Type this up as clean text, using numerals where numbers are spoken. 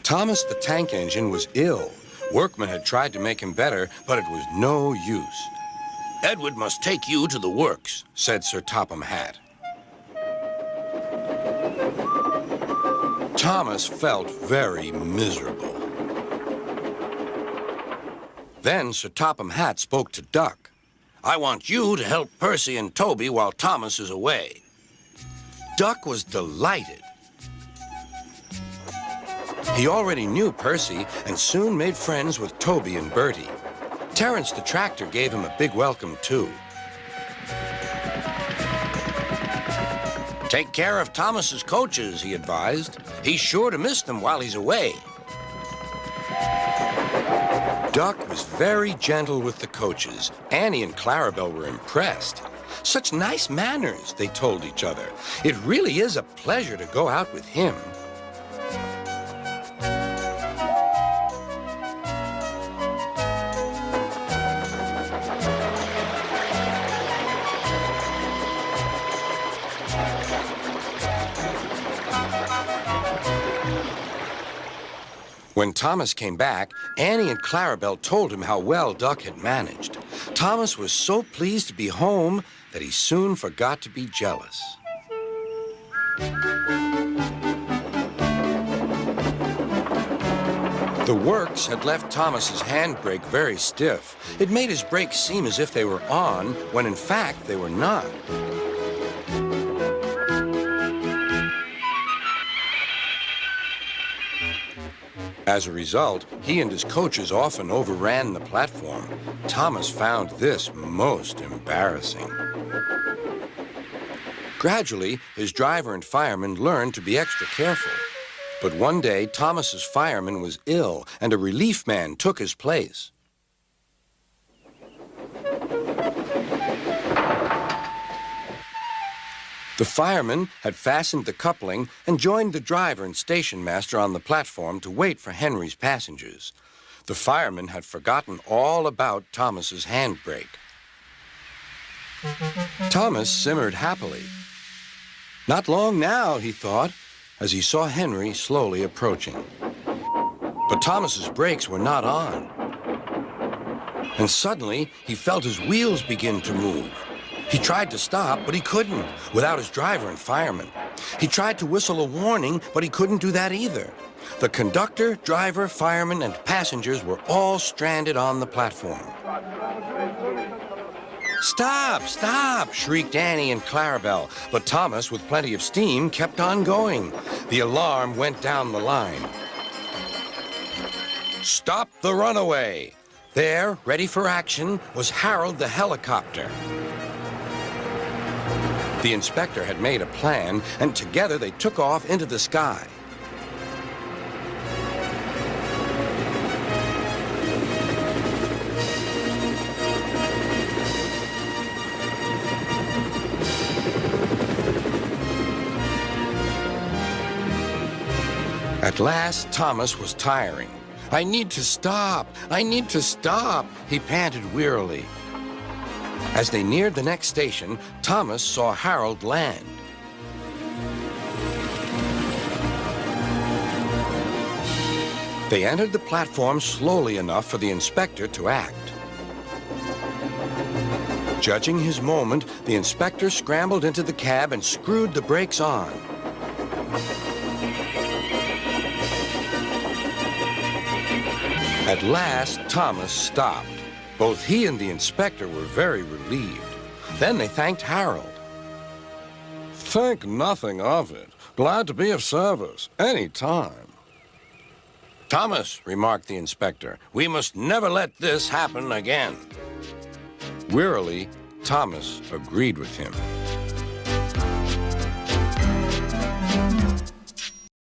Thomas the tank engine was ill. Workmen had tried to make him better, but it was no use. "Edward must take you to the works," said Sir Topham Hatt. Thomas felt very miserable. Then Sir Topham Hatt spoke to Duck. "I want you to help Percy and Toby while Thomas is away." Duck was delighted. He already knew Percy and soon made friends with Toby and Bertie. Terence the tractor gave him a big welcome, too. "Take care of Thomas's coaches," he advised. "He's sure to miss them while he's away." Duck was very gentle with the coaches. Annie and Clarabelle were impressed. "Such nice manners," they told each other. "It really is a pleasure to go out with him." When Thomas came back, Annie and Clarabelle told him how well Duck had managed. Thomas was so pleased to be home that he soon forgot to be jealous. The works had left Thomas's handbrake very stiff. It made his brakes seem as if they were on, when in fact they were not. As a result, he and his coaches often overran the platform. Thomas found this most embarrassing. Gradually, his driver and firemen learned to be extra careful. But one day, Thomas's fireman was ill, and a relief man took his place. The fireman had fastened the coupling and joined the driver and station master on the platform to wait for Henry's passengers. The fireman had forgotten all about Thomas's handbrake. Thomas simmered happily. Not long now, he thought, as he saw Henry slowly approaching. But Thomas's brakes were not on. And suddenly, he felt his wheels begin to move. He tried to stop, but he couldn't, without his driver and fireman. He tried to whistle a warning, but he couldn't do that either. The conductor, driver, fireman, and passengers were all stranded on the platform. "Stop, stop!" shrieked Annie and Clarabelle, but Thomas, with plenty of steam, kept on going. The alarm went down the line. "Stop the Runaway!" There, ready for action, was Harold the helicopter. The inspector had made a plan, and together they took off into the sky. At last, Thomas was tiring. "I need to stop! I need to stop!" he panted wearily. As they neared the next station, Thomas saw Harold land. They entered the platform slowly enough for the inspector to act. Judging his moment, the inspector scrambled into the cab and screwed the brakes on. At last, Thomas stopped. Both he and the inspector were very relieved. Then they thanked Harold. "Think nothing of it. Glad to be of service, any time." "Thomas," remarked the inspector, "we must never let this happen again." Wearily, Thomas agreed with him.